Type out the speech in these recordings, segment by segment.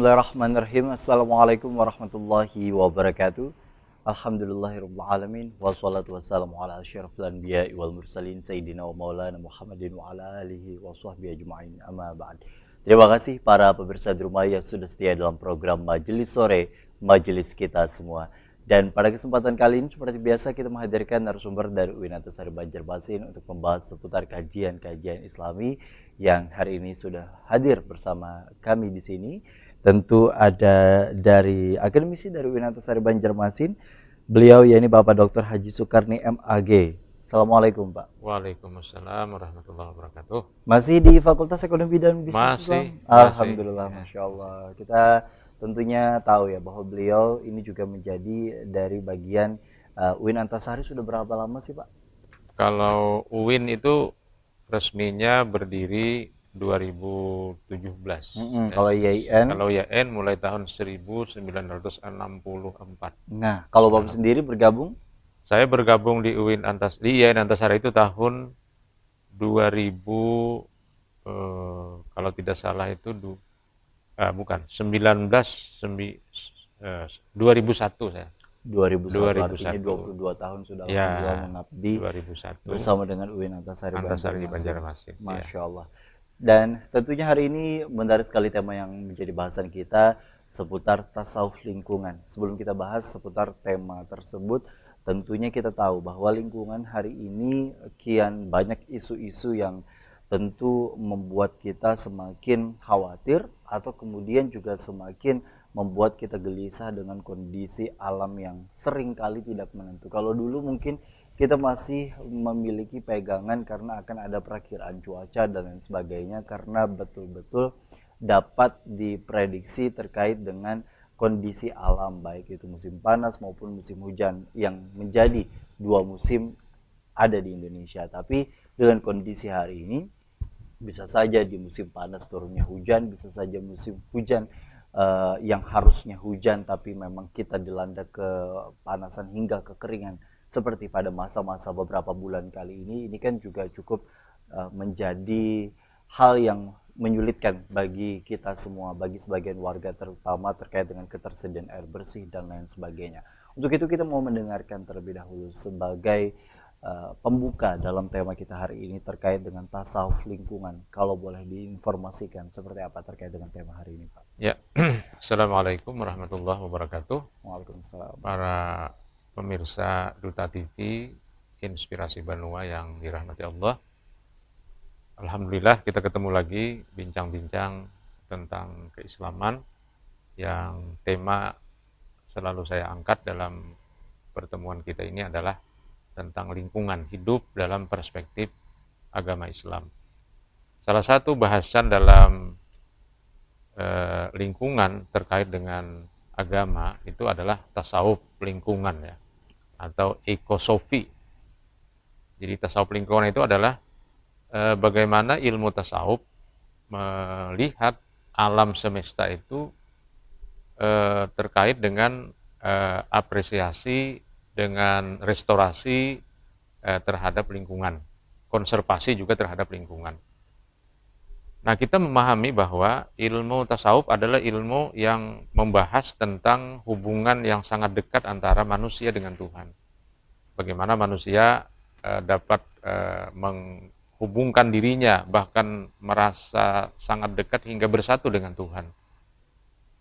Bismillahirrahmanirrahim. Assalamualaikum warahmatullahi wabarakatuh. Alhamdulillahirrahmanirrahim. Wassalatu wassalamu ala asyrafil anbiya'i wal mursalin Sayyidina wa maulana Muhammadin wa ala alihi wa sahbihi ajma'in amma ba'd. Terima kasih para pemirsa di rumah yang sudah setia dalam program Majelis Sore, Majelis Kita Semua. Dan pada kesempatan kali ini seperti biasa kita menghadirkan narasumber dari UIN Antasari Banjarmasin untuk membahas seputar kajian-kajian Islami yang hari ini sudah hadir bersama kami di sini. Tentu ada dari akademisi dari UIN Antasari Banjarmasin, beliau yakni Bapak Dr. Haji Sukarni MAG. Assalamualaikum Pak. Waalaikumsalam warahmatullahi wabarakatuh. Masih di Fakultas Ekonomi dan Bisnis Islam? Masih. Alhamdulillah, Masya Allah. Kita tentunya tahu ya bahwa beliau ini juga menjadi dari bagian UIN Antasari. Sudah berapa lama sih Pak? Kalau UIN itu resminya berdiri 2017. Kalau IAIN? Kalau IAIN mulai tahun 1964. Nah, kalau Bapak sendiri bergabung? Saya bergabung di IAIN Antasari itu tahun 2000, kalau tidak salah itu 2001 saya. 2001, artinya 22 tahun sudah Ya, mengabdi 2001 bersama dengan UIN Antasari Banjarmasin. Masya Allah. Dan tentunya hari ini menarik sekali tema yang menjadi bahasan kita seputar tasawuf lingkungan. Sebelum kita bahas seputar tema tersebut, tentunya kita tahu bahwa lingkungan hari ini kian banyak isu-isu yang tentu membuat kita semakin khawatir atau kemudian juga semakin membuat kita gelisah dengan kondisi alam yang sering kali tidak menentu. Kalau dulu mungkin kita masih memiliki pegangan karena akan ada perakiraan cuaca dan lain sebagainya, karena betul-betul dapat diprediksi terkait dengan kondisi alam, baik itu musim panas maupun musim hujan yang menjadi dua musim ada di Indonesia. Tapi dengan kondisi hari ini, bisa saja di musim panas turunnya hujan, bisa saja musim hujan yang harusnya hujan tapi memang kita dilanda kepanasan hingga kekeringan seperti pada masa-masa beberapa bulan kali ini kan juga cukup menjadi hal yang menyulitkan bagi kita semua, bagi sebagian warga, terutama terkait dengan ketersediaan air bersih dan lain sebagainya. Untuk itu kita mau mendengarkan terlebih dahulu sebagai pembuka dalam tema kita hari ini terkait dengan tasawuf lingkungan. Kalau boleh diinformasikan seperti apa terkait dengan tema hari ini, Pak? Ya, Assalamualaikum warahmatullahi wabarakatuh. Waalaikumsalam. Para pemirsa Duta TV, Inspirasi Banua yang dirahmati Allah. Alhamdulillah kita ketemu lagi bincang-bincang tentang keislaman yang tema selalu saya angkat dalam pertemuan kita ini adalah tentang lingkungan hidup dalam perspektif agama Islam. Salah satu bahasan dalam lingkungan terkait dengan agama itu adalah tasawuf lingkungan ya, atau ekosofi. Jadi tasawuf lingkungan itu adalah bagaimana ilmu tasawuf melihat alam semesta itu terkait dengan apresiasi, dengan restorasi terhadap lingkungan, konservasi juga terhadap lingkungan. Nah, kita memahami bahwa ilmu tasawuf adalah ilmu yang membahas tentang hubungan yang sangat dekat antara manusia dengan Tuhan. Bagaimana manusia dapat menghubungkan dirinya, bahkan merasa sangat dekat hingga bersatu dengan Tuhan.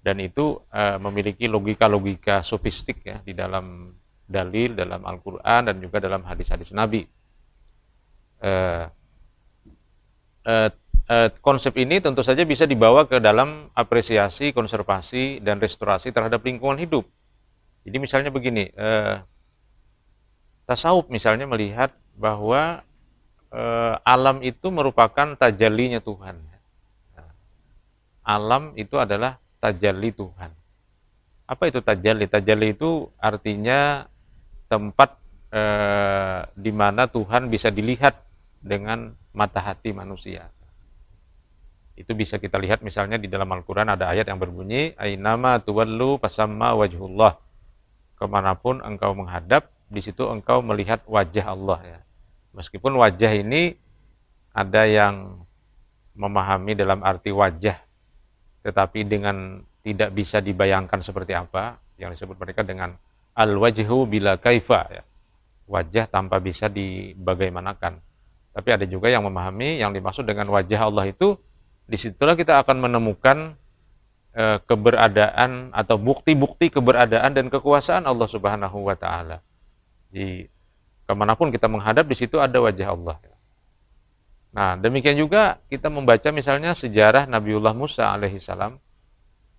Dan itu memiliki logika-logika sofistik ya di dalam dalil, dalam Al-Quran, dan juga dalam hadis-hadis Nabi. Konsep ini tentu saja bisa dibawa ke dalam apresiasi, konservasi, dan restorasi terhadap lingkungan hidup. Jadi misalnya begini, tasawuf misalnya melihat bahwa alam itu merupakan tajallinya Tuhan. Alam itu adalah tajalli Tuhan. Apa itu tajalli? Tajalli itu artinya tempat di mana Tuhan bisa dilihat dengan mata hati manusia. Itu bisa kita lihat misalnya di dalam Al-Quran ada ayat yang berbunyi Ainama tuwallu fasamma wajhullah. Kemanapun engkau menghadap, di situ engkau melihat wajah Allah ya. Meskipun wajah ini ada yang memahami dalam arti wajah, tetapi dengan tidak bisa dibayangkan seperti apa, yang disebut mereka dengan al-wajhu bila kaifa, ya. Wajah tanpa bisa dibagaimanakan. Tapi ada juga yang memahami yang dimaksud dengan wajah Allah itu, disitulah kita akan menemukan keberadaan atau bukti-bukti keberadaan dan kekuasaan Allah Subhanahu wa taala. Di kemanapun kita menghadap, di situ ada wajah Allah. Nah, demikian juga kita membaca misalnya sejarah Nabiullah Musa alaihissalam,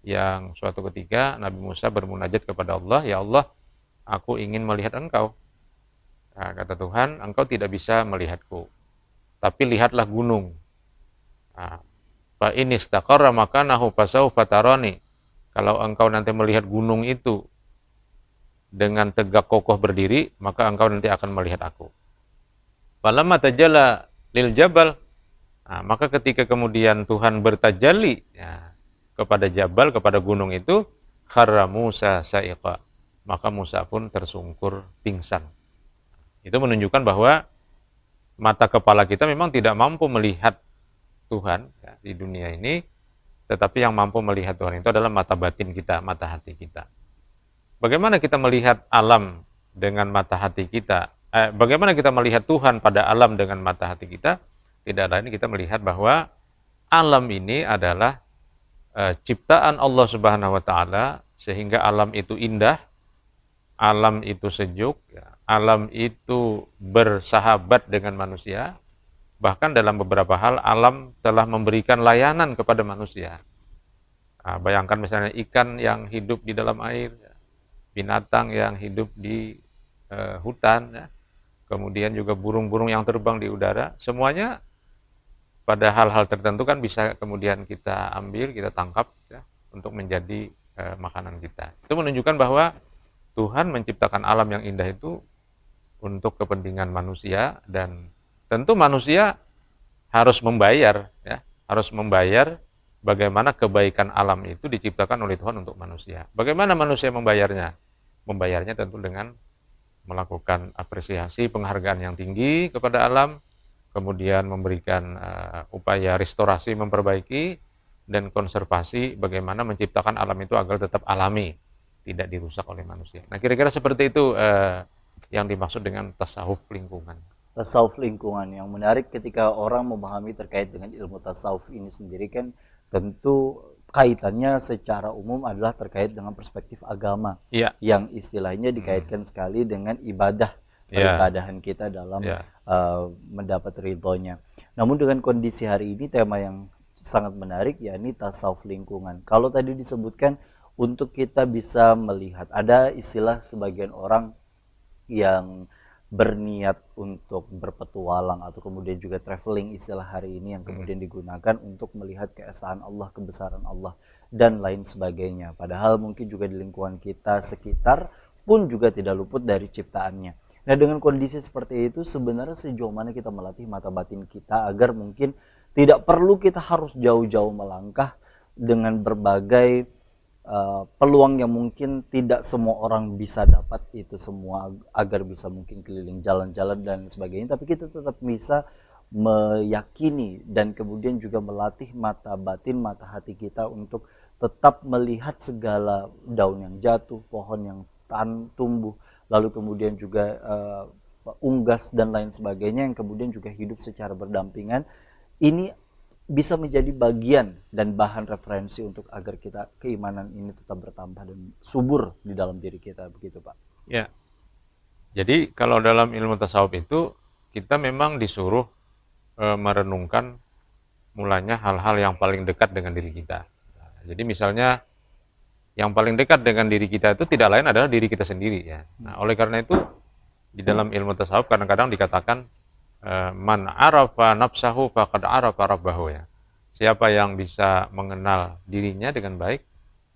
yang suatu ketika Nabi Musa bermunajat kepada Allah, "Ya Allah, aku ingin melihat engkau." Nah, kata Tuhan, "Engkau tidak bisa melihatku, tapi lihatlah gunung. Nah, fa in istaqarra makanahu fasawfa tarani." Kalau engkau nanti melihat gunung itu dengan tegak kokoh berdiri, maka engkau nanti akan melihat aku. Falamma tajalla lil jabal, nah, maka ketika kemudian Tuhan bertajalli, ya, kepada jabal, kepada gunung itu, kharra Musa sa'iqa, maka Musa pun tersungkur pingsan. Itu menunjukkan bahwa mata kepala kita memang tidak mampu melihat Tuhan, ya, di dunia ini, tetapi yang mampu melihat Tuhan itu adalah mata batin kita, mata hati kita. Bagaimana kita melihat alam dengan mata hati kita? Bagaimana kita melihat Tuhan pada alam dengan mata hati kita? Tidak lain kita melihat bahwa alam ini adalah ciptaan Allah Subhanahu wa taala, sehingga alam itu indah, alam itu sejuk, ya, alam itu bersahabat dengan manusia. Bahkan dalam beberapa hal alam telah memberikan layanan kepada manusia. Nah, bayangkan misalnya ikan yang hidup di dalam air, ya, binatang yang hidup di hutan, ya, kemudian juga burung-burung yang terbang di udara, semuanya pada hal-hal tertentu kan bisa kemudian kita ambil, kita tangkap, ya, untuk menjadi makanan kita. Itu menunjukkan bahwa Tuhan menciptakan alam yang indah itu untuk kepentingan manusia, dan tentu manusia harus membayar, ya, harus membayar bagaimana kebaikan alam itu diciptakan oleh Tuhan untuk manusia. Bagaimana manusia membayarnya? Membayarnya tentu dengan melakukan apresiasi, penghargaan yang tinggi kepada alam, kemudian memberikan upaya restorasi, memperbaiki, dan konservasi, bagaimana menciptakan alam itu agar tetap alami, tidak dirusak oleh manusia. Nah, kira-kira seperti itu yang dimaksud dengan tasawuf lingkungan. Tasawuf lingkungan yang menarik ketika orang memahami terkait dengan ilmu tasawuf ini sendiri kan tentu kaitannya secara umum adalah terkait dengan perspektif agama, Iya. yang istilahnya dikaitkan sekali dengan ibadah, Iya. peribadahan kita dalam Iya. mendapat ridhonya. Namun dengan kondisi hari ini tema yang sangat menarik yakni tasawuf lingkungan. Kalau tadi disebutkan untuk kita bisa melihat, ada istilah sebagian orang yang berniat untuk berpetualang atau kemudian juga traveling, istilah hari ini yang kemudian digunakan untuk melihat keesaan Allah, kebesaran Allah dan lain sebagainya. Padahal mungkin juga di lingkungan kita sekitar pun juga tidak luput dari ciptaannya. Nah, dengan kondisi seperti itu sebenarnya sejauh mana kita melatih mata batin kita agar mungkin tidak perlu kita harus jauh-jauh melangkah dengan berbagai peluang yang mungkin tidak semua orang bisa dapat itu semua agar bisa mungkin keliling jalan-jalan dan sebagainya, tapi kita tetap bisa meyakini dan kemudian juga melatih mata batin, mata hati kita untuk tetap melihat segala daun yang jatuh, pohon yang tumbuh, lalu kemudian juga unggas dan lain sebagainya yang kemudian juga hidup secara berdampingan. Ini bisa menjadi bagian dan bahan referensi untuk agar kita keimanan ini tetap bertambah dan subur di dalam diri kita, begitu Pak. Ya. Jadi kalau dalam ilmu tasawuf itu kita memang disuruh merenungkan mulanya hal-hal yang paling dekat dengan diri kita. Nah, jadi misalnya yang paling dekat dengan diri kita itu tidak lain adalah diri kita sendiri, ya. Nah, oleh karena itu di dalam ilmu tasawuf kadang-kadang dikatakan man arafa nafsahu faqad arafa rabbahu, ya. Siapa yang bisa mengenal dirinya dengan baik,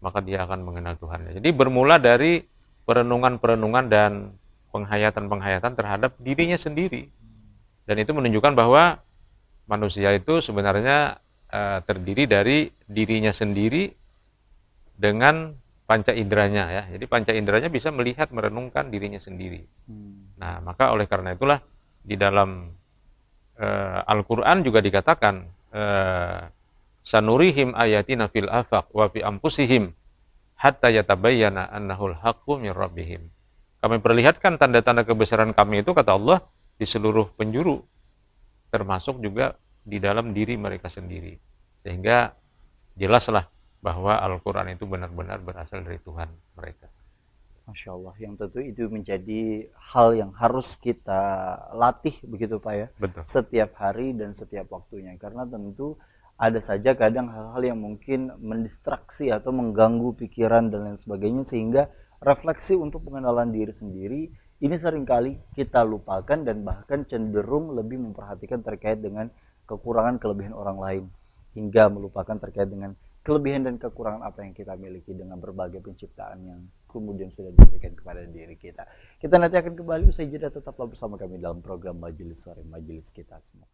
maka dia akan mengenal Tuhannya. Jadi bermula dari perenungan-perenungan dan penghayatan-penghayatan terhadap dirinya sendiri. Dan itu menunjukkan bahwa manusia itu sebenarnya terdiri dari dirinya sendiri dengan panca inderanya, ya. Jadi panca inderanya bisa melihat, merenungkan dirinya sendiri. Nah, maka oleh karena itulah di dalam Al-Quran juga dikatakan sanurihim ayatina fil afaq wa fi anfusihim hatta yatabayyana annahul haqqu mir rabbihim. Kami perlihatkan tanda-tanda kebesaran kami itu, kata Allah, di seluruh penjuru, termasuk juga di dalam diri mereka sendiri. Sehingga jelaslah bahwa Al-Quran itu benar-benar berasal dari Tuhan mereka. Masya Allah, yang tentu itu menjadi hal yang harus kita latih begitu Pak ya, Betul. setiap hari dan setiap waktunya. Karena tentu ada saja kadang hal-hal yang mungkin mendistraksi atau mengganggu pikiran dan lain sebagainya, sehingga refleksi untuk pengenalan diri sendiri ini seringkali kita lupakan dan bahkan cenderung lebih memperhatikan terkait dengan kekurangan kelebihan orang lain, hingga melupakan terkait dengan kelebihan dan kekurangan apa yang kita miliki dengan berbagai penciptaan yang kemudian sudah diberikan kepada diri kita. Kita nanti akan kembali usai jeda, tetaplah bersama kami dalam program Majelis Sore, Majelis Kita Semua.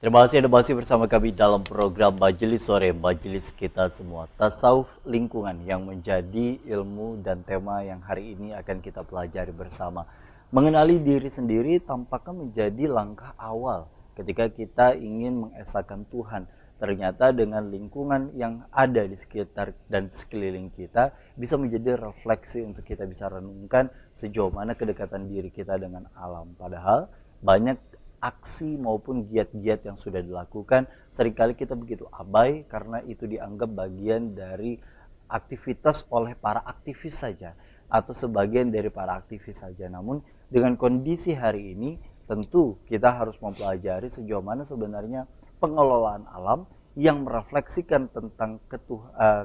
Terima kasih Anda masih bersama kami dalam program Majelis Sore, Majelis Kita Semua. Tasawuf lingkungan yang menjadi ilmu dan tema yang hari ini akan kita pelajari bersama. Mengenali diri sendiri tampaknya menjadi langkah awal ketika kita ingin mengesahkan Tuhan. Ternyata dengan lingkungan yang ada di sekitar dan sekeliling kita bisa menjadi refleksi untuk kita bisa renungkan sejauh mana kedekatan diri kita dengan alam. Padahal banyak aksi maupun giat-giat yang sudah dilakukan seringkali kita begitu abai karena itu dianggap bagian dari aktivitas oleh para aktivis saja atau sebagian dari para aktivis saja. Namun dengan kondisi hari ini tentu kita harus mempelajari sejauh mana sebenarnya pengelolaan alam yang merefleksikan tentang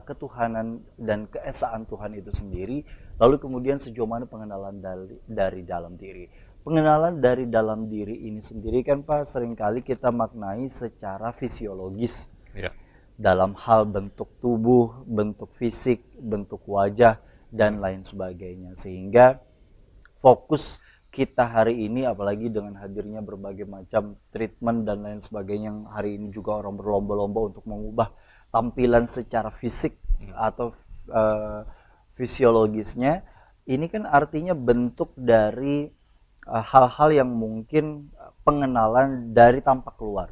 ketuhanan dan keesaan Tuhan itu sendiri, lalu kemudian sejauh mana pengenalan dari dalam diri. Pengenalan dari dalam diri ini sendiri kan Pak seringkali kita maknai secara fisiologis, Ya. dalam hal bentuk tubuh, bentuk fisik, bentuk wajah dan lain sebagainya. Sehingga fokus kita hari ini apalagi dengan hadirnya berbagai macam treatment dan lain sebagainya yang hari ini juga orang berlomba-lomba untuk mengubah tampilan secara fisik atau fisiologisnya, ini kan artinya bentuk dari hal-hal yang mungkin pengenalan dari tampak luar.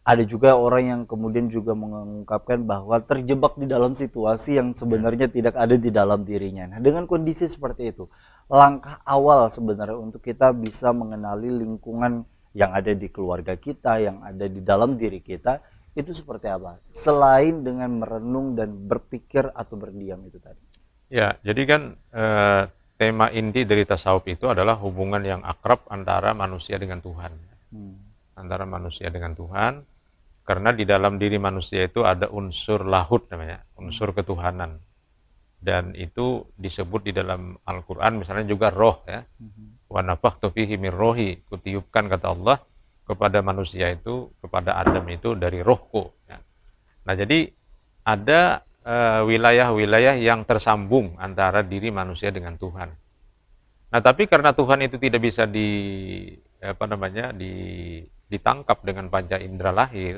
Ada juga orang yang kemudian juga mengungkapkan bahwa terjebak di dalam situasi yang sebenarnya tidak ada di dalam dirinya. Nah, dengan kondisi seperti itu, langkah awal sebenarnya untuk kita bisa mengenali lingkungan yang ada di keluarga kita, yang ada di dalam diri kita, itu seperti apa? Selain dengan merenung dan berpikir atau berdiam itu tadi. Ya, jadi kan tema inti dari tasawuf itu adalah hubungan yang akrab antara manusia dengan Tuhan. Antara manusia dengan Tuhan, karena di dalam diri manusia itu ada unsur lahud namanya, unsur ketuhanan. Dan itu disebut di dalam Al-Quran misalnya juga roh ya. Wa nafakhtu fihi min rohi, kutiupkan kata Allah kepada manusia itu, kepada Adam itu dari rohku. Ya. Nah jadi ada wilayah-wilayah yang tersambung antara diri manusia dengan Tuhan. Nah, tapi karena Tuhan itu tidak bisa ditangkap dengan panca indera lahir,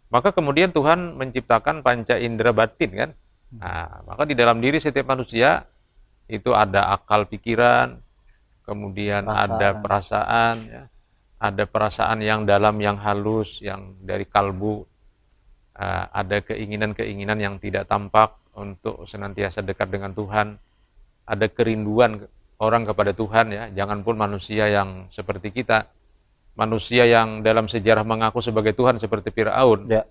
maka kemudian Tuhan menciptakan panca indera batin kan. Nah, maka di dalam diri setiap manusia itu ada akal pikiran, kemudian ada perasaan, ya. Ada perasaan yang dalam, yang halus, yang dari kalbu. Ada keinginan-keinginan yang tidak tampak untuk senantiasa dekat dengan Tuhan. Ada kerinduan orang kepada Tuhan ya, jangan pun manusia yang seperti kita. Manusia yang dalam sejarah mengaku sebagai Tuhan seperti Firaun. Ya.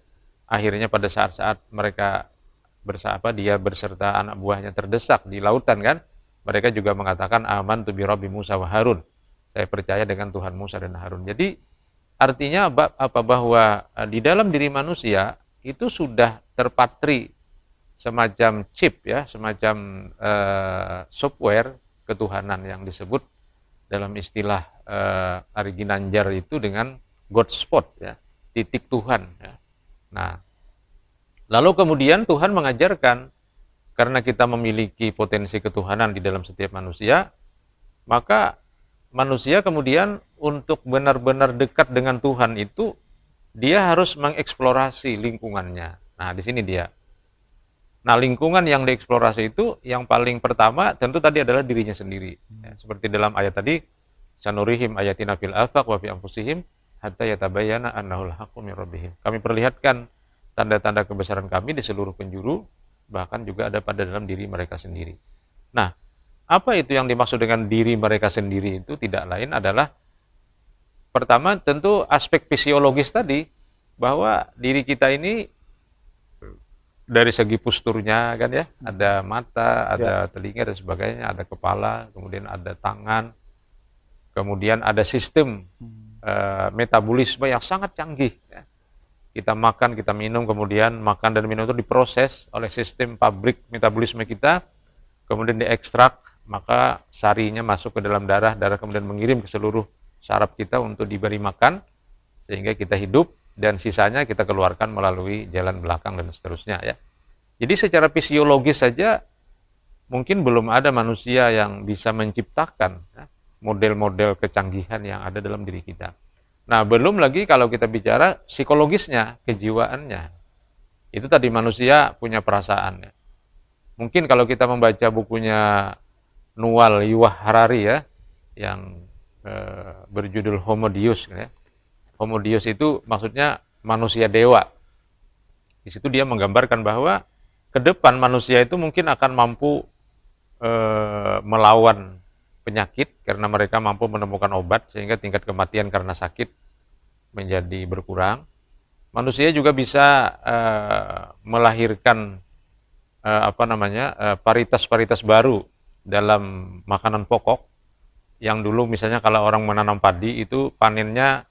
Akhirnya pada saat-saat mereka dia berserta anak buahnya terdesak di lautan kan, mereka juga mengatakan amantu bi Rabbi Musa wa Harun. Saya percaya dengan Tuhan Musa dan Harun. Jadi artinya bahwa di dalam diri manusia itu sudah terpatri semacam chip ya, semacam software ketuhanan yang disebut dalam istilah Ari Ginanjar itu dengan God spot ya, titik Tuhan ya. Nah, lalu kemudian Tuhan mengajarkan karena kita memiliki potensi ketuhanan di dalam setiap manusia, maka manusia kemudian untuk benar-benar dekat dengan Tuhan itu dia harus mengeksplorasi lingkungannya. Nah, di sini dia. Nah, lingkungan yang dieksplorasi itu yang paling pertama tentu tadi adalah dirinya sendiri. Ya, seperti dalam ayat tadi, sanurihim ayatina fil afaq wa fi anfusihim hatta yatabayyana annahul haqqu min rabbihim. Kami perlihatkan tanda-tanda kebesaran kami di seluruh penjuru, bahkan juga ada pada dalam diri mereka sendiri. Nah, apa itu yang dimaksud dengan diri mereka sendiri itu tidak lain adalah pertama tentu aspek fisiologis tadi, bahwa diri kita ini dari segi posturnya kan ya, ada mata, ada Ya. telinga dan sebagainya, ada kepala, kemudian ada tangan, kemudian ada sistem metabolisme yang sangat canggih. Ya. Kita makan, kita minum, kemudian makan dan minum itu diproses oleh sistem pabrik metabolisme kita, kemudian diekstrak, maka sarinya masuk ke dalam darah, darah kemudian mengirim ke seluruh saraf kita untuk diberi makan, sehingga kita hidup, dan sisanya kita keluarkan melalui jalan belakang dan seterusnya ya. Jadi secara fisiologis saja mungkin belum ada manusia yang bisa menciptakan ya, model-model kecanggihan yang ada dalam diri kita. Nah, belum lagi kalau kita bicara psikologisnya, kejiwaannya. Itu tadi manusia punya perasaan ya. Mungkin kalau kita membaca bukunya Yuval Noah Harari ya, yang berjudul Homo Deus ya. Homo Deus itu maksudnya manusia dewa. Di situ dia menggambarkan bahwa ke depan manusia itu mungkin akan mampu melawan penyakit karena mereka mampu menemukan obat sehingga tingkat kematian karena sakit menjadi berkurang. Manusia juga bisa melahirkan paritas-paritas baru dalam makanan pokok yang dulu misalnya kalau orang menanam padi itu panennya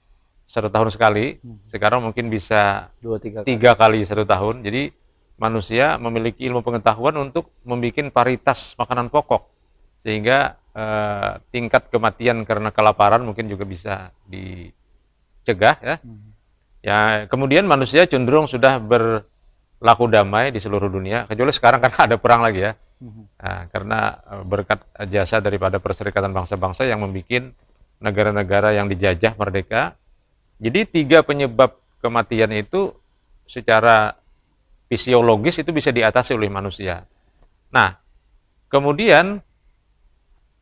1 tahun sekali, sekarang mungkin bisa 2-3 kali. 3 kali 1 tahun. Jadi manusia memiliki ilmu pengetahuan untuk membuat paritas makanan pokok, sehingga tingkat kematian karena kelaparan mungkin juga bisa dicegah ya. Ya, kemudian manusia cenderung sudah berlaku damai di seluruh dunia, kecuali sekarang karena ada perang lagi ya. Nah, karena berkat jasa daripada Perserikatan Bangsa-Bangsa yang membuat negara-negara yang dijajah merdeka. Jadi 3 penyebab kematian itu secara fisiologis itu bisa diatasi oleh manusia. Nah, kemudian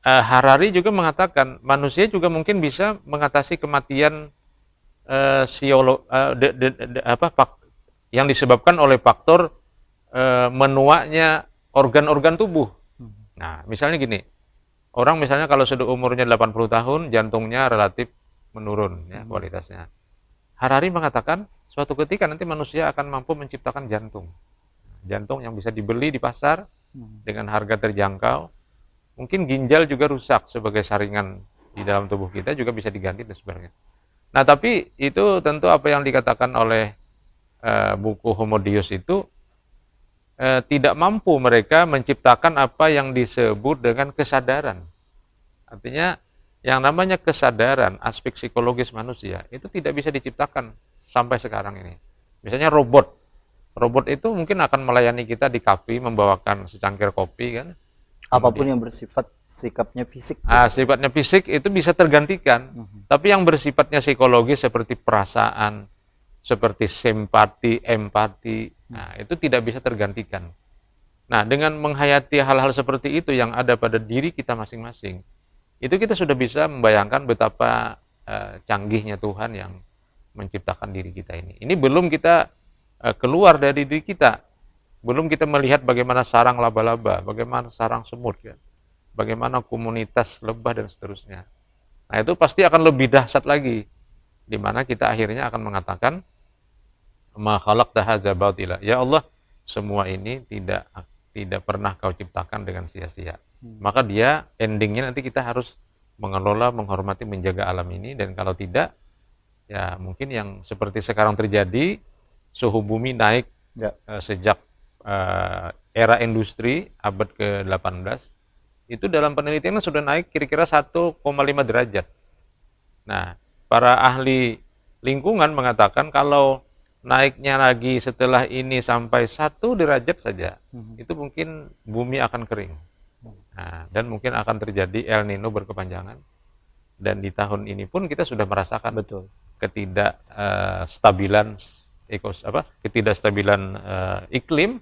Harari juga mengatakan manusia juga mungkin bisa mengatasi kematian yang disebabkan oleh faktor menuanya organ-organ tubuh. Nah, misalnya gini, orang misalnya kalau sudah umurnya 80 tahun, jantungnya relatif menurun ya kualitasnya. Harari mengatakan suatu ketika nanti manusia akan mampu menciptakan jantung. Jantung yang bisa dibeli di pasar dengan harga terjangkau. Mungkin ginjal juga rusak sebagai saringan di dalam tubuh kita juga bisa diganti dan sebagainya. Nah, tapi itu tentu apa yang dikatakan oleh buku Homo Deus itu tidak mampu mereka menciptakan apa yang disebut dengan kesadaran. Artinya yang namanya kesadaran, aspek psikologis manusia, itu tidak bisa diciptakan sampai sekarang ini. Misalnya robot. Robot itu mungkin akan melayani kita di kafe, membawakan secangkir kopi kan. Apapun Kemudian, yang bersifat sikapnya fisik. sifatnya fisik itu bisa tergantikan. Tapi yang bersifatnya psikologis seperti perasaan, seperti simpati, empati, nah itu tidak bisa tergantikan. Nah, dengan menghayati hal-hal seperti itu yang ada pada diri kita masing-masing, itu kita sudah bisa membayangkan betapa canggihnya Tuhan yang menciptakan diri kita ini. Ini belum kita keluar dari diri kita, belum kita melihat bagaimana sarang laba-laba, bagaimana sarang semut, ya, bagaimana komunitas lebah dan seterusnya. Nah, itu pasti akan lebih dahsyat lagi, di mana kita akhirnya akan mengatakan, ma khalaqta hadza batila. Ya Allah, semua ini tidak pernah kau ciptakan dengan sia-sia. Maka dia endingnya nanti kita harus mengelola, menghormati, menjaga alam ini, dan kalau tidak, ya mungkin yang seperti sekarang terjadi, suhu bumi naik Ya. sejak era industri abad ke-18, itu dalam penelitian sudah naik kira-kira 1,5 derajat. Nah, para ahli lingkungan mengatakan kalau naiknya lagi setelah ini sampai 1 derajat saja, itu mungkin bumi akan kering. Nah, dan mungkin akan terjadi El Nino berkepanjangan. Dan di tahun ini pun kita sudah merasakan Betul. ketidakstabilan ketidakstabilan iklim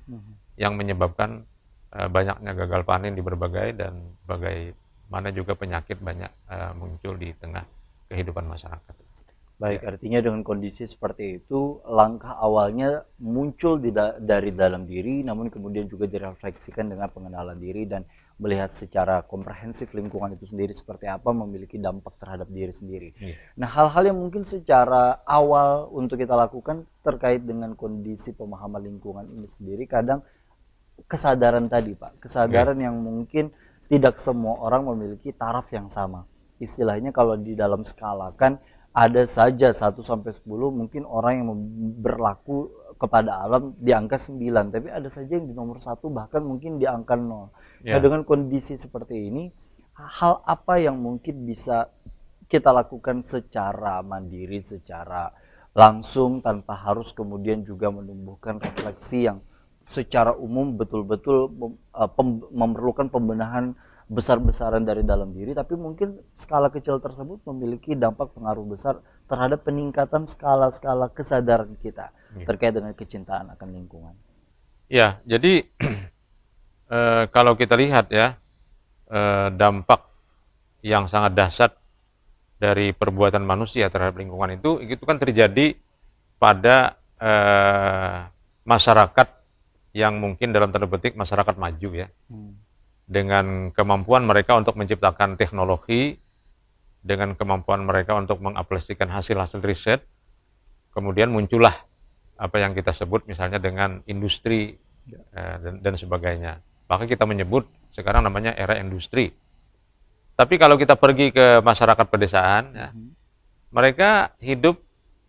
yang menyebabkan banyaknya gagal panen di berbagai dan bagaimana juga penyakit banyak muncul di tengah kehidupan masyarakat. Baik, artinya dengan kondisi seperti itu, langkah awalnya muncul dari dalam diri, namun kemudian juga direfleksikan dengan pengenalan diri dan melihat secara komprehensif lingkungan itu sendiri seperti apa, memiliki dampak terhadap diri sendiri. Iya. Nah, hal-hal yang mungkin secara awal untuk kita lakukan terkait dengan kondisi pemahaman lingkungan ini sendiri, kadang kesadaran tadi, Pak, kesadaran yang mungkin tidak semua orang memiliki taraf yang sama. Istilahnya kalau di dalam skala kan ada saja 1 sampai 10 mungkin orang yang berlaku kepada alam di angka 9, tapi ada saja yang di nomor 1 bahkan mungkin di angka 0. Nah, Ya, dengan kondisi seperti ini, hal apa yang mungkin bisa kita lakukan secara mandiri, secara langsung tanpa harus kemudian juga menumbuhkan refleksi yang secara umum betul-betul memerlukan pembenahan besar-besaran dari dalam diri, tapi mungkin skala kecil tersebut memiliki dampak pengaruh besar terhadap peningkatan skala-skala kesadaran kita terkait dengan kecintaan akan lingkungan. ya. Jadi kalau kita lihat ya, dampak yang sangat dahsyat dari perbuatan manusia terhadap lingkungan itu kan terjadi pada masyarakat yang mungkin dalam tanda petik masyarakat maju ya, dengan kemampuan mereka untuk menciptakan teknologi, dengan kemampuan mereka untuk mengaplikasikan hasil-hasil riset, kemudian muncullah apa yang kita sebut misalnya dengan industri dan sebagainya. Maka kita menyebut sekarang namanya era industri. Tapi kalau kita pergi ke masyarakat pedesaan, ya, mereka hidup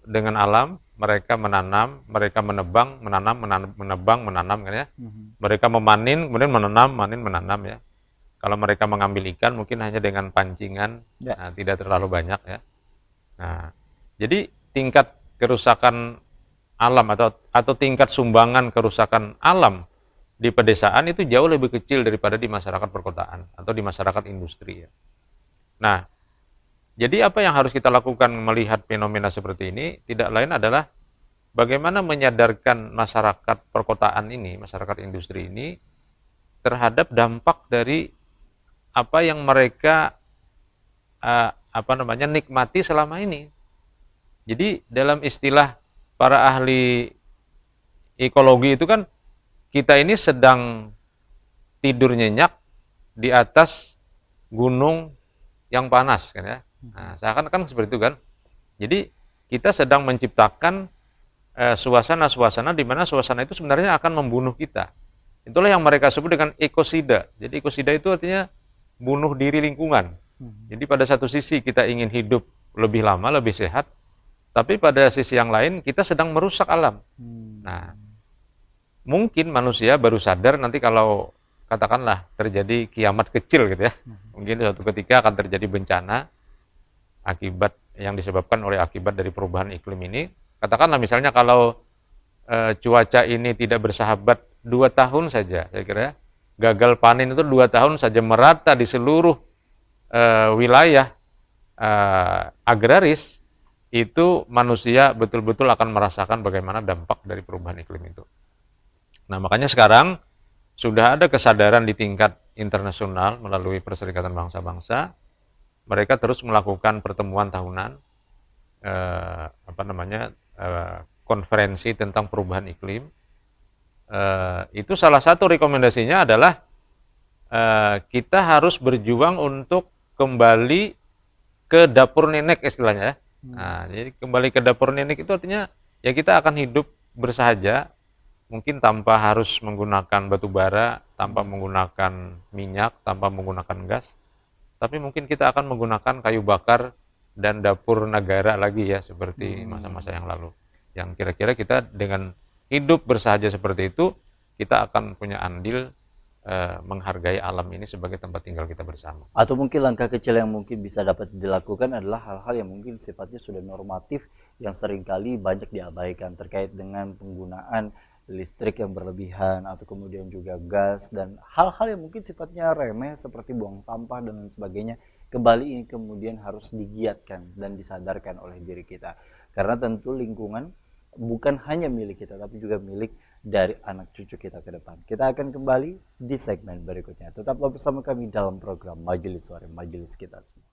dengan alam, mereka menanam, mereka menebang, menebang, menanam, kan ya. Mereka memanen, kemudian menanam, manen, menanam ya. Kalau mereka mengambil ikan mungkin hanya dengan pancingan, nah, tidak terlalu banyak ya. Nah, jadi tingkat kerusakan alam atau tingkat sumbangan kerusakan alam di pedesaan itu jauh lebih kecil daripada di masyarakat perkotaan atau di masyarakat industri ya. Nah, jadi apa yang harus kita lakukan melihat fenomena seperti ini tidak lain adalah bagaimana menyadarkan masyarakat perkotaan ini, masyarakat industri ini terhadap dampak dari apa yang mereka nikmati selama ini. Jadi dalam istilah para ahli ekologi itu kan kita ini sedang tidur nyenyak di atas gunung yang panas kan ya. Nah, seakan-akan seperti itu kan. Jadi kita sedang menciptakan suasana-suasana di mana suasana itu sebenarnya akan membunuh kita. Itulah yang mereka sebut dengan ekosida. Jadi ekosida itu artinya bunuh diri lingkungan. Jadi pada satu sisi kita ingin hidup lebih lama, lebih sehat, tapi pada sisi yang lain kita sedang merusak alam. Nah, mungkin manusia baru sadar nanti kalau katakanlah terjadi kiamat kecil gitu ya. Mungkin suatu ketika akan terjadi bencana akibat yang disebabkan oleh akibat dari perubahan iklim ini. Katakanlah misalnya kalau cuaca ini tidak bersahabat 2 tahun saja, saya kira gagal panen itu 2 tahun saja merata di seluruh wilayah agraris, itu manusia betul-betul akan merasakan bagaimana dampak dari perubahan iklim itu. Nah, makanya sekarang sudah ada kesadaran di tingkat internasional melalui Perserikatan Bangsa-Bangsa. Mereka terus melakukan pertemuan tahunan, konferensi tentang perubahan iklim. Itu salah satu rekomendasinya adalah kita harus berjuang untuk kembali ke dapur nenek istilahnya. Nah, jadi kembali ke dapur nenek itu artinya ya kita akan hidup bersahaja, mungkin tanpa harus menggunakan batu bara, tanpa menggunakan minyak, tanpa menggunakan gas, tapi mungkin kita akan menggunakan kayu bakar dan dapur negara lagi ya, seperti masa-masa yang lalu. Yang kira-kira kita dengan hidup bersahaja seperti itu, kita akan punya andil menghargai alam ini sebagai tempat tinggal kita bersama. Atau mungkin langkah kecil yang mungkin bisa dapat dilakukan adalah hal-hal yang mungkin sifatnya sudah normatif yang seringkali banyak diabaikan terkait dengan penggunaan listrik yang berlebihan atau kemudian juga gas dan hal-hal yang mungkin sifatnya remeh seperti buang sampah dan lain sebagainya kembali ini kemudian harus digiatkan dan disadarkan oleh diri kita. Karena tentu lingkungan bukan hanya milik kita, tapi juga milik dari anak cucu kita ke depan. Kita akan kembali di segmen berikutnya. Tetaplah bersama kami dalam program Majelis Suara, Majelis Kita Semua.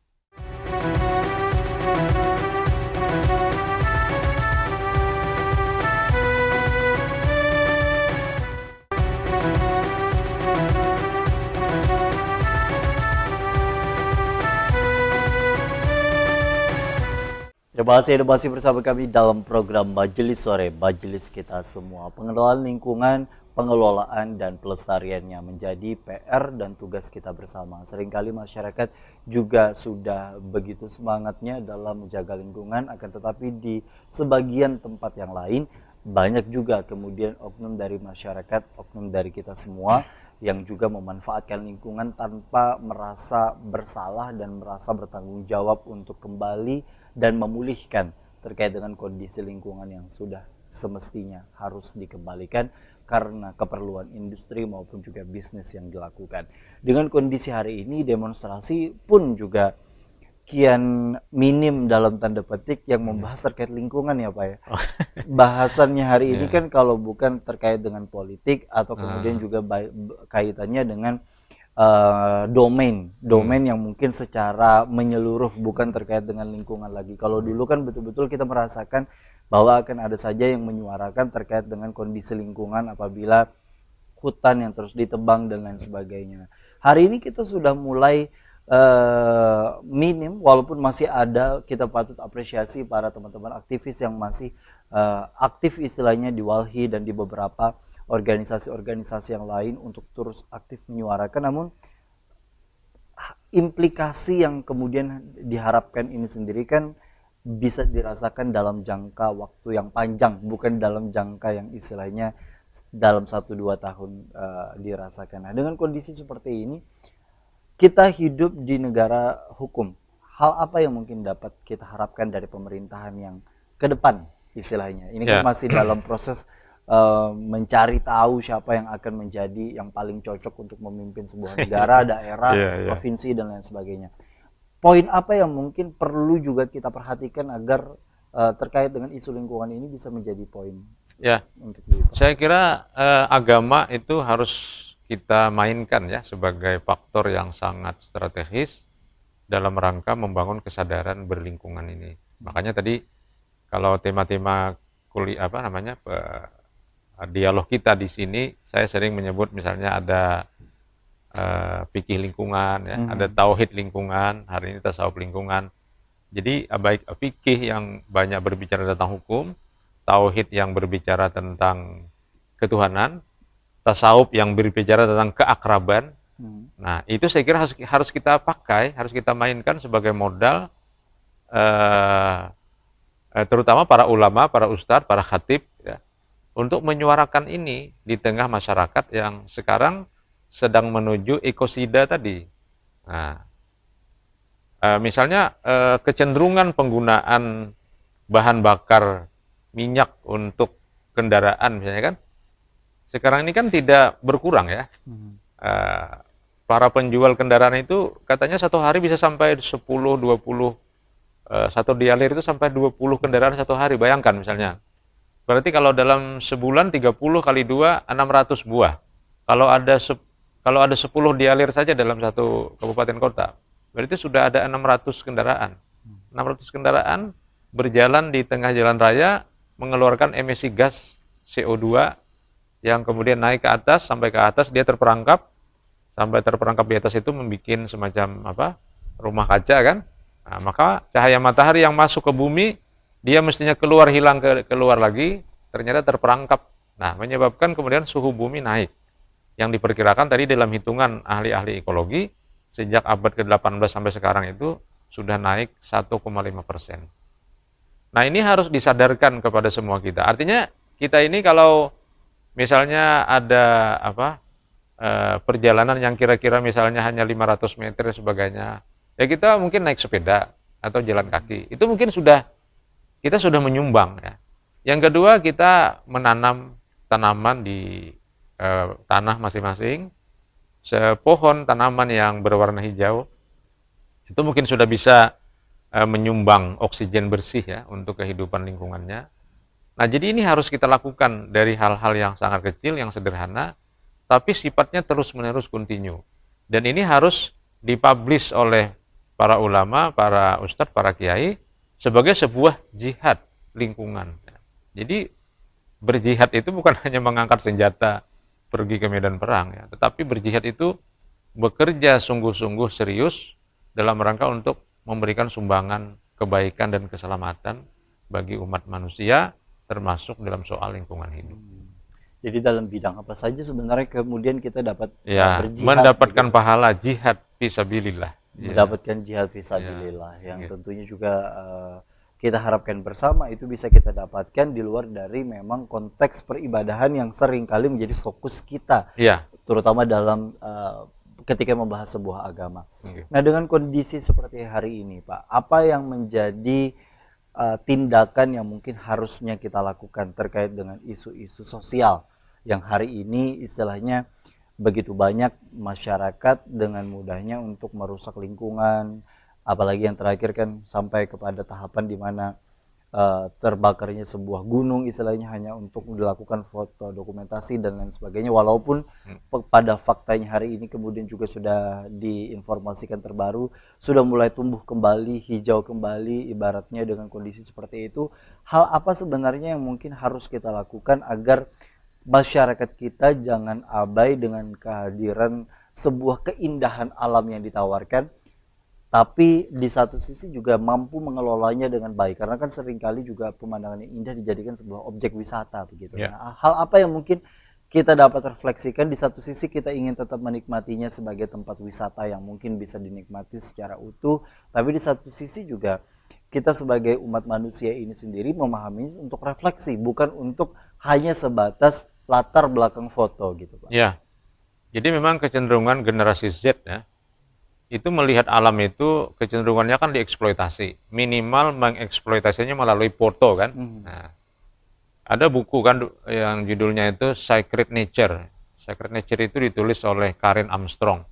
Inovasi bersama kami dalam program Majelis Sore, Majelis Kita Semua. Pengelolaan lingkungan, pengelolaan dan pelestariannya menjadi PR dan tugas kita bersama. Seringkali masyarakat juga sudah begitu semangatnya dalam menjaga lingkungan, akan tetapi di sebagian tempat yang lain banyak juga kemudian oknum dari masyarakat, oknum dari kita semua yang juga memanfaatkan lingkungan tanpa merasa bersalah dan merasa bertanggung jawab untuk kembali dan memulihkan terkait dengan kondisi lingkungan yang sudah semestinya harus dikembalikan karena keperluan industri maupun juga bisnis yang dilakukan. Dengan kondisi hari ini, demonstrasi pun juga kian minim dalam tanda petik yang membahas terkait lingkungan ya Pak ya. Bahasannya hari ini kan kalau bukan terkait dengan politik atau kemudian juga kaitannya dengan domain yang mungkin secara menyeluruh bukan terkait dengan lingkungan lagi. Kalau dulu kan betul-betul kita merasakan bahwa akan ada saja yang menyuarakan terkait dengan kondisi lingkungan apabila hutan yang terus ditebang dan lain sebagainya. Hari ini kita sudah mulai minim, walaupun masih ada, kita patut apresiasi para teman-teman aktivis yang masih aktif istilahnya di Walhi dan di beberapa organisasi-organisasi yang lain untuk terus aktif menyuarakan. Namun implikasi yang kemudian diharapkan ini sendiri kan bisa dirasakan dalam jangka waktu yang panjang, bukan dalam jangka yang istilahnya dalam 1-2 tahun dirasakan. Nah, dengan kondisi seperti ini, kita hidup di negara hukum. Hal apa yang mungkin dapat kita harapkan dari pemerintahan yang ke depan istilahnya? Ini kan masih dalam proses mencari tahu siapa yang akan menjadi yang paling cocok untuk memimpin sebuah negara, daerah, provinsi dan lain sebagainya. Poin apa yang mungkin perlu juga kita perhatikan agar terkait dengan isu lingkungan ini bisa menjadi poin untuk saya kira agama itu harus kita mainkan ya sebagai faktor yang sangat strategis dalam rangka membangun kesadaran berlingkungan ini. Makanya tadi kalau tema-tema dialog kita di sini, saya sering menyebut misalnya ada fikih lingkungan, ya, ada tauhid lingkungan, hari ini tasawuf lingkungan. Jadi baik fikih yang banyak berbicara tentang hukum, tauhid yang berbicara tentang ketuhanan, tasawuf yang berbicara tentang keakraban. Nah, itu saya kira harus kita pakai, harus kita mainkan sebagai modal, terutama para ulama, para ustadz, para khatib, ya, untuk menyuarakan ini di tengah masyarakat yang sekarang sedang menuju ekosida tadi. Nah, misalnya kecenderungan penggunaan bahan bakar minyak untuk kendaraan misalnya kan, sekarang ini kan tidak berkurang ya. Para penjual kendaraan itu katanya satu hari bisa sampai 10, 20, satu dialir itu sampai 20 kendaraan satu hari, bayangkan misalnya. Berarti kalau dalam sebulan 30 kali 2, 600 buah. Kalau ada 10 dialir saja dalam satu kabupaten kota, berarti sudah ada 600 kendaraan. 600 kendaraan berjalan di tengah jalan raya, mengeluarkan emisi gas CO2 yang kemudian naik ke atas, sampai ke atas dia terperangkap, sampai terperangkap di atas itu membuat semacam rumah kaca kan. Nah, maka cahaya matahari yang masuk ke bumi, dia mestinya hilang keluar lagi, ternyata terperangkap. Nah, menyebabkan kemudian suhu bumi naik. Yang diperkirakan tadi dalam hitungan ahli-ahli ekologi, sejak abad ke-18 sampai sekarang itu sudah naik 1,5%. Nah, ini harus disadarkan kepada semua kita. Artinya kita ini kalau misalnya ada perjalanan yang kira-kira misalnya hanya 500 meter dan sebagainya, ya kita mungkin naik sepeda atau jalan kaki. Itu mungkin kita sudah menyumbang ya. Yang kedua, kita menanam tanaman di tanah masing-masing, sepohon tanaman yang berwarna hijau, itu mungkin sudah bisa menyumbang oksigen bersih ya untuk kehidupan lingkungannya. Nah, jadi ini harus kita lakukan dari hal-hal yang sangat kecil, yang sederhana, tapi sifatnya terus-menerus kontinu. Dan ini harus dipublish oleh para ulama, para ustadz, para kiai sebagai sebuah jihad lingkungan. Jadi berjihad itu bukan hanya mengangkat senjata pergi ke medan perang ya, tetapi berjihad itu bekerja sungguh-sungguh serius dalam rangka untuk memberikan sumbangan kebaikan dan keselamatan bagi umat manusia, termasuk dalam soal lingkungan hidup. Jadi dalam bidang apa saja sebenarnya kemudian kita dapat Ya, berjihad mendapatkan begitu. pahala jihad fisabilillah. Ya, Mendapatkan jihad ya, fisabilillah yang gitu. tentunya juga kita harapkan bersama itu bisa kita dapatkan di luar dari memang konteks peribadahan yang seringkali menjadi fokus kita, Ya, terutama dalam ketika membahas sebuah agama. oke. Nah, dengan kondisi seperti hari ini, Pak, apa yang menjadi tindakan yang mungkin harusnya kita lakukan terkait dengan isu-isu sosial yang hari ini istilahnya begitu banyak masyarakat dengan mudahnya untuk merusak lingkungan, apalagi yang terakhir kan sampai kepada tahapan di mana terbakarnya sebuah gunung istilahnya hanya untuk dilakukan foto dokumentasi dan lain sebagainya, walaupun Hmm. pada faktanya hari ini kemudian juga sudah diinformasikan terbaru sudah mulai tumbuh kembali, hijau kembali ibaratnya dengan kondisi seperti itu. Hal apa sebenarnya yang mungkin harus kita lakukan agar masyarakat kita jangan abai dengan kehadiran sebuah keindahan alam yang ditawarkan, tapi di satu sisi juga mampu mengelolanya dengan baik, karena kan seringkali juga pemandangan yang indah dijadikan sebuah objek wisata begitu. Ya, Nah, hal apa yang mungkin kita dapat refleksikan, di satu sisi kita ingin tetap menikmatinya sebagai tempat wisata yang mungkin bisa dinikmati secara utuh, tapi di satu sisi juga kita sebagai umat manusia ini sendiri memahami untuk refleksi, bukan untuk hanya sebatas latar belakang foto gitu, Pak. ya. Jadi memang kecenderungan generasi Z ya, itu melihat alam itu kecenderungannya kan dieksploitasi, minimal mengeksploitasinya melalui foto kan. Hmm. Nah, ada buku kan yang judulnya itu Sacred Nature. Sacred Nature itu ditulis oleh Karen Armstrong.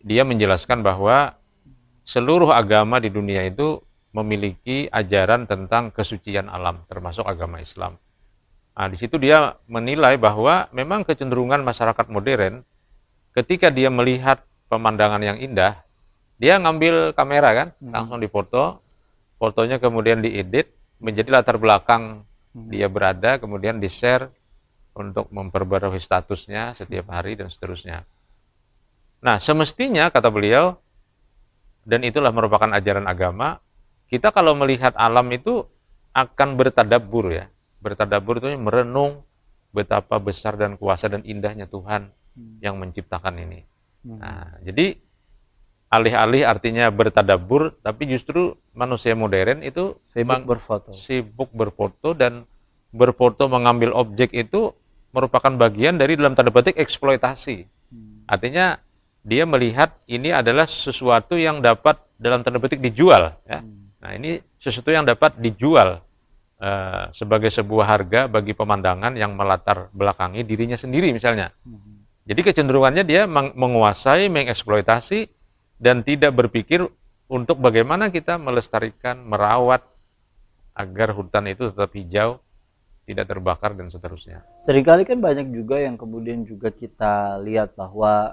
Dia menjelaskan bahwa seluruh agama di dunia itu memiliki ajaran tentang kesucian alam, termasuk agama Islam. Nah, di situ dia menilai bahwa memang kecenderungan masyarakat modern ketika dia melihat pemandangan yang indah, dia ngambil kamera kan, langsung difoto, fotonya kemudian diedit menjadi latar belakang dia berada, kemudian di-share untuk memperbarui statusnya setiap hari dan seterusnya. Nah, semestinya kata beliau, dan itulah merupakan ajaran agama, kita kalau melihat alam itu akan bertadabbur ya. Bertadabbur itu merenung betapa besar dan kuasa dan indahnya Tuhan yang menciptakan ini. Nah, jadi alih-alih artinya bertadabbur, tapi justru manusia modern itu Sibuk berfoto. sibuk berfoto, dan berfoto mengambil objek itu merupakan bagian dari dalam tanda petik eksploitasi. Artinya dia melihat ini adalah sesuatu yang dapat dalam tanda petik dijual ya. Nah, ini sesuatu yang dapat dijual sebagai sebuah harga bagi pemandangan yang melatar belakangi dirinya sendiri misalnya. Jadi kecenderungannya dia menguasai, mengeksploitasi, dan tidak berpikir untuk bagaimana kita melestarikan, merawat agar hutan itu tetap hijau, tidak terbakar dan seterusnya. Seringkali kan banyak juga yang kemudian juga kita lihat bahwa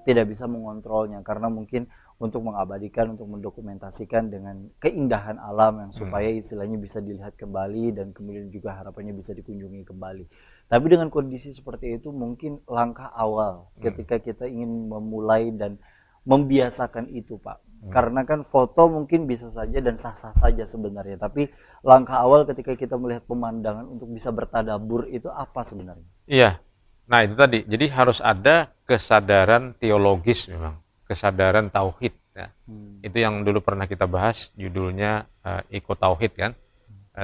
tidak bisa mengontrolnya karena mungkin untuk mengabadikan, untuk mendokumentasikan dengan keindahan alam yang supaya istilahnya bisa dilihat kembali dan kemudian juga harapannya bisa dikunjungi kembali. Tapi dengan kondisi seperti itu mungkin langkah awal ketika kita ingin memulai dan membiasakan itu, Pak. Karena kan foto mungkin bisa saja dan sah-sah saja sebenarnya, tapi langkah awal ketika kita melihat pemandangan untuk bisa bertadabur itu apa sebenarnya? Iya, nah itu tadi. Jadi harus ada kesadaran teologis memang, kesadaran tauhid. Ya. Itu yang dulu pernah kita bahas, judulnya Iko Tauhid kan,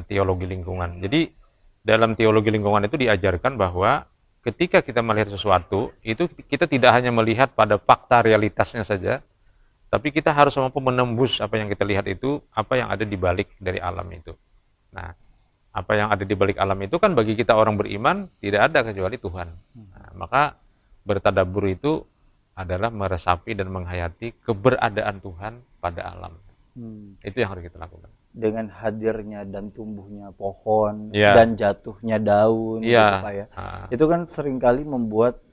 teologi lingkungan. Jadi dalam teologi lingkungan itu diajarkan bahwa ketika kita melihat sesuatu, itu kita tidak hanya melihat pada fakta realitasnya saja, tapi kita harus mampu menembus apa yang kita lihat itu, apa yang ada di balik dari alam itu. Nah, apa yang ada di balik alam itu kan bagi kita orang beriman tidak ada kecuali Tuhan. Nah, maka bertadabur itu adalah meresapi dan menghayati keberadaan Tuhan pada alam. Hmm. Itu yang harus kita lakukan. Dengan hadirnya dan tumbuhnya pohon Ya, dan jatuhnya daun gitu iya. Pak ya. Ah, Itu kan seringkali membuat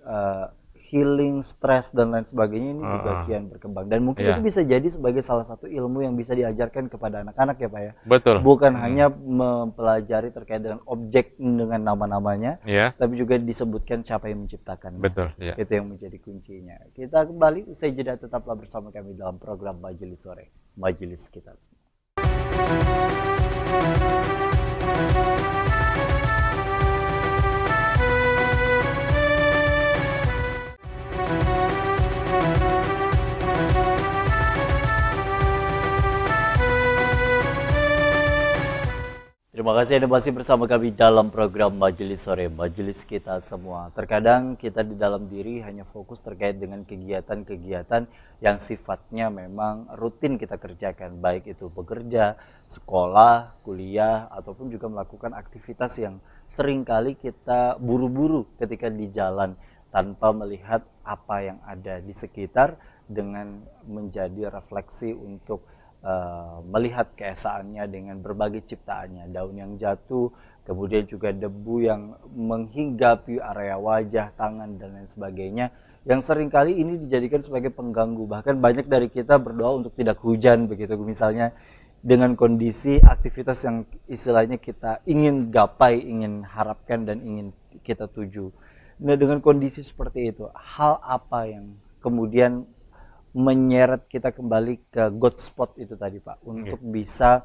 healing, stres dan lain sebagainya ini juga ah, ah. kian berkembang. Dan mungkin itu Iya, bisa jadi sebagai salah satu ilmu yang bisa diajarkan kepada anak-anak ya Pak ya. betul. Bukan Mm, hanya mempelajari terkait dengan objek dengan nama-namanya, ya, tapi juga disebutkan siapa yang menciptakannya. betul. Ya. Itu yang menjadi kuncinya. Kita kembali usai jeda, tetaplah bersama kami dalam program Majelis Sore. Majelis kita semua. Terima kasih Anda masih bersama kami dalam program Majelis Sore, Majelis kita semua. Terkadang kita di dalam diri hanya fokus terkait dengan kegiatan-kegiatan yang sifatnya memang rutin kita kerjakan, baik itu bekerja, sekolah, kuliah, ataupun juga melakukan aktivitas yang seringkali kita buru-buru ketika di jalan tanpa melihat apa yang ada di sekitar dengan menjadi refleksi untuk melihat keesaannya dengan berbagai ciptaannya, daun yang jatuh, kemudian juga debu yang menghinggapi area wajah, tangan dan lain sebagainya, yang seringkali ini dijadikan sebagai pengganggu. Bahkan banyak dari kita berdoa untuk tidak hujan begitu, misalnya dengan kondisi aktivitas yang istilahnya kita ingin gapai, ingin harapkan dan ingin kita tuju. Nah, dengan kondisi seperti itu, hal apa yang kemudian menyeret kita kembali ke God spot itu tadi Pak, untuk bisa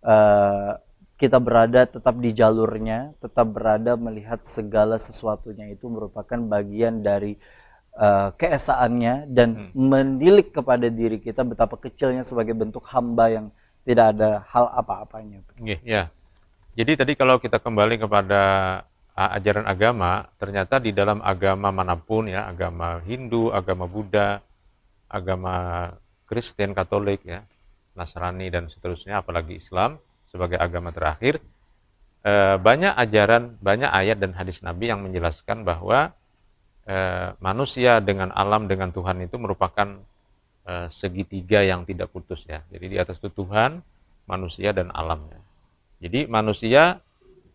eh, kita berada tetap di jalurnya, tetap berada melihat segala sesuatunya itu merupakan bagian dari keesaannya dan menilik kepada diri kita betapa kecilnya sebagai bentuk hamba yang tidak ada hal apa-apanya. Ya. Jadi tadi kalau kita kembali kepada ajaran agama, ternyata di dalam agama manapun ya, agama Hindu, agama Buddha, agama Kristen, Katolik ya, Nasrani dan seterusnya, apalagi Islam sebagai agama terakhir, banyak ajaran, banyak ayat dan hadis Nabi yang menjelaskan bahwa manusia dengan alam, dengan Tuhan itu merupakan segitiga yang tidak putus ya. Jadi di atas itu Tuhan, manusia dan alamnya. Jadi manusia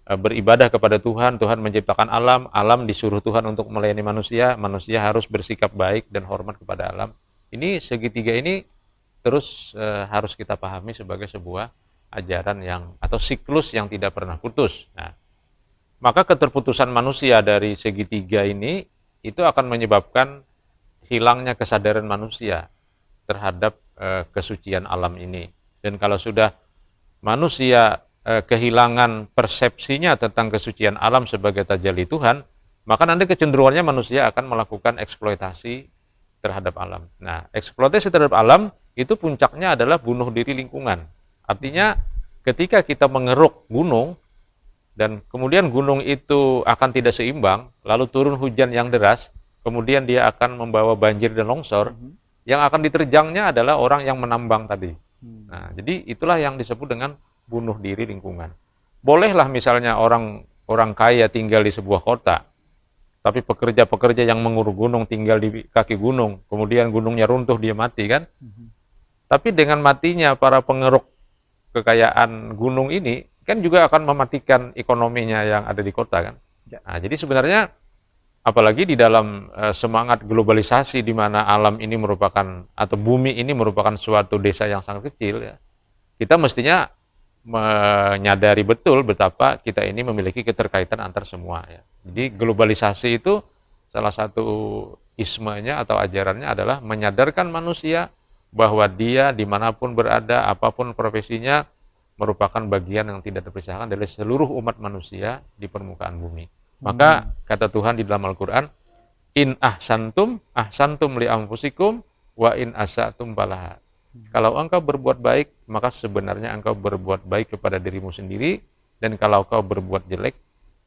beribadah kepada Tuhan, Tuhan menciptakan alam, alam disuruh Tuhan untuk melayani manusia, manusia harus bersikap baik dan hormat kepada alam. Ini segitiga ini terus harus kita pahami sebagai sebuah ajaran yang atau siklus yang tidak pernah putus. Nah, maka keterputusan manusia dari segitiga ini itu akan menyebabkan hilangnya kesadaran manusia terhadap kesucian alam ini. Dan kalau sudah manusia kehilangan persepsinya tentang kesucian alam sebagai tajalli Tuhan, maka nanti kecenderungannya manusia akan melakukan eksploitasi terhadap alam. Nah, eksploitasi terhadap alam itu puncaknya adalah bunuh diri lingkungan. Artinya ketika kita mengeruk gunung dan kemudian gunung itu akan tidak seimbang, lalu turun hujan yang deras, kemudian dia akan membawa banjir dan longsor, yang akan diterjangnya adalah orang yang menambang tadi. Nah, jadi itulah yang disebut dengan bunuh diri lingkungan. Bolehlah misalnya orang orang kaya tinggal di sebuah kota, tapi pekerja-pekerja yang menguruk gunung tinggal di kaki gunung, kemudian gunungnya runtuh, dia mati kan. Tapi dengan matinya para pengeruk kekayaan gunung ini, kan juga akan mematikan ekonominya yang ada di kota kan. Ya. Nah, jadi sebenarnya apalagi di dalam semangat globalisasi di mana alam ini merupakan atau bumi ini merupakan suatu desa yang sangat kecil ya. Kita mestinya menyadari betul betapa kita ini memiliki keterkaitan antar semua ya. Jadi globalisasi itu salah satu ismenya atau ajarannya adalah menyadarkan manusia bahwa dia dimanapun berada, apapun profesinya, merupakan bagian yang tidak terpisahkan dari seluruh umat manusia di permukaan bumi. Maka kata Tuhan di dalam Al-Quran, in ahsantum li anfusikum wa in asatum falaha. Kalau engkau berbuat baik, maka sebenarnya engkau berbuat baik kepada dirimu sendiri, dan kalau engkau berbuat jelek,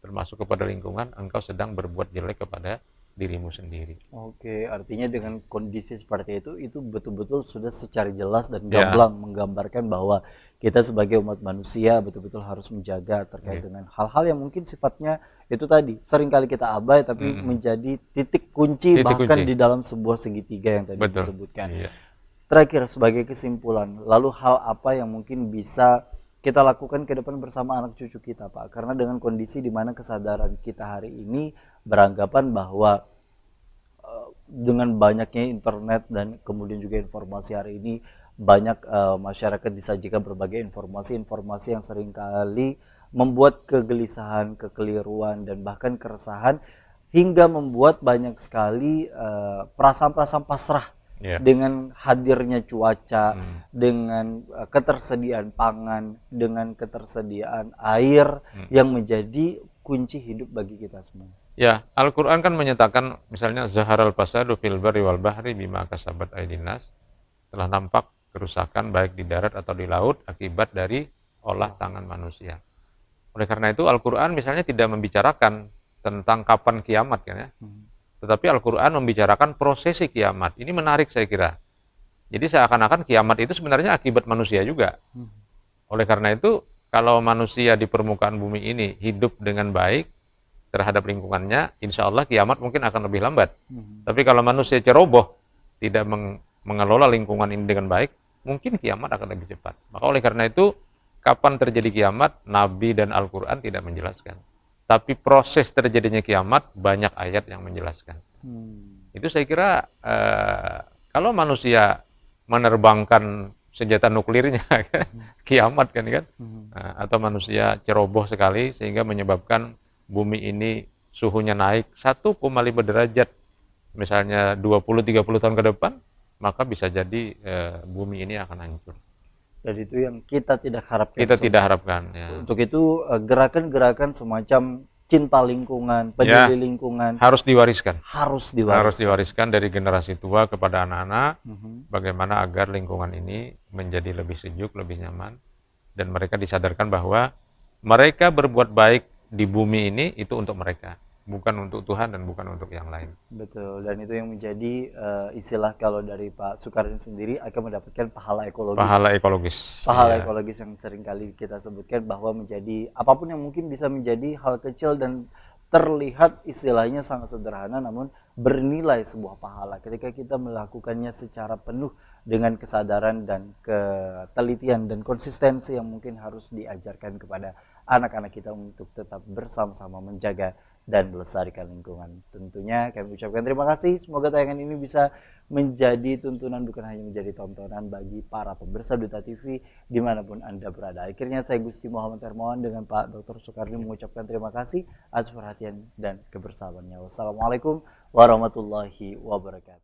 termasuk kepada lingkungan, engkau sedang berbuat jelek kepada dirimu sendiri. Oke, artinya dengan kondisi seperti itu betul-betul sudah secara jelas dan Ya. gamblang menggambarkan bahwa kita sebagai umat manusia betul-betul harus menjaga terkait Ya. dengan hal-hal yang mungkin sifatnya itu tadi seringkali kita abai tapi menjadi titik kunci Titik bahkan kunci. di dalam sebuah segitiga yang tadi Betul. disebutkan. Iya. Terakhir sebagai kesimpulan, lalu hal apa yang mungkin bisa kita lakukan ke depan bersama anak cucu kita, Pak? Karena dengan kondisi di mana kesadaran kita hari ini beranggapan bahwa dengan banyaknya internet dan kemudian juga informasi hari ini banyak masyarakat disajikan berbagai informasi-informasi yang seringkali membuat kegelisahan, kekeliruan dan bahkan keresahan hingga membuat banyak sekali perasaan-perasaan pasrah Iya. dengan hadirnya cuaca, dengan ketersediaan pangan, dengan ketersediaan air yang menjadi kunci hidup bagi kita semua. Ya, Al-Quran kan menyatakan misalnya zaharal fasadu fil barri wal bahri bima kasabat aydin nas, telah nampak kerusakan baik di darat atau di laut akibat dari olah tangan manusia. Oleh karena itu Al-Quran misalnya tidak membicarakan tentang kapan kiamat kan ya. Tetapi Al-Quran membicarakan prosesi kiamat. Ini menarik saya kira. Jadi seakan-akan kiamat itu sebenarnya akibat manusia juga. Oleh karena itu kalau manusia di permukaan bumi ini hidup dengan baik terhadap lingkungannya, insya Allah kiamat mungkin akan lebih lambat. Tapi kalau manusia ceroboh, tidak mengelola lingkungan ini dengan baik, mungkin kiamat akan lebih cepat. Maka oleh karena itu, kapan terjadi kiamat, Nabi dan Al-Quran tidak menjelaskan. Tapi proses terjadinya kiamat, banyak ayat yang menjelaskan. Itu saya kira, kalau manusia menerbangkan senjata nuklirnya, kiamat kan, atau manusia ceroboh sekali, sehingga menyebabkan bumi ini suhunya naik 1,5 derajat misalnya 20-30 tahun ke depan, maka bisa jadi bumi ini akan hancur. Dan itu yang kita tidak harapkan. Kita tidak harapkan. Ya. Untuk itu gerakan-gerakan semacam cinta lingkungan, peduli lingkungan harus diwariskan. Harus diwariskan dari generasi tua kepada anak-anak, bagaimana agar lingkungan ini menjadi lebih sejuk, lebih nyaman, dan mereka disadarkan bahwa mereka berbuat baik di bumi ini itu untuk mereka, bukan untuk Tuhan dan bukan untuk yang lain. Betul, dan itu yang menjadi istilah kalau dari Pak Soekarno sendiri akan mendapatkan pahala ekologis. Pahala ekologis. Pahala ekologis yang seringkali kita sebutkan bahwa menjadi apapun yang mungkin bisa menjadi hal kecil dan terlihat istilahnya sangat sederhana namun bernilai sebuah pahala ketika kita melakukannya secara penuh dengan kesadaran dan ketelitian dan konsistensi yang mungkin harus diajarkan kepada anak-anak kita untuk tetap bersama-sama menjaga dan melestarikan lingkungan. Tentunya kami ucapkan terima kasih. Semoga tayangan ini bisa menjadi tuntunan bukan hanya menjadi tontonan bagi para pemirsa Duta TV dimanapun Anda berada. Akhirnya saya Gusti Muhammad Hermawan dengan Pak Dr. Soekarno mengucapkan terima kasih atas perhatian dan kebersamaannya. Wassalamualaikum warahmatullahi wabarakatuh.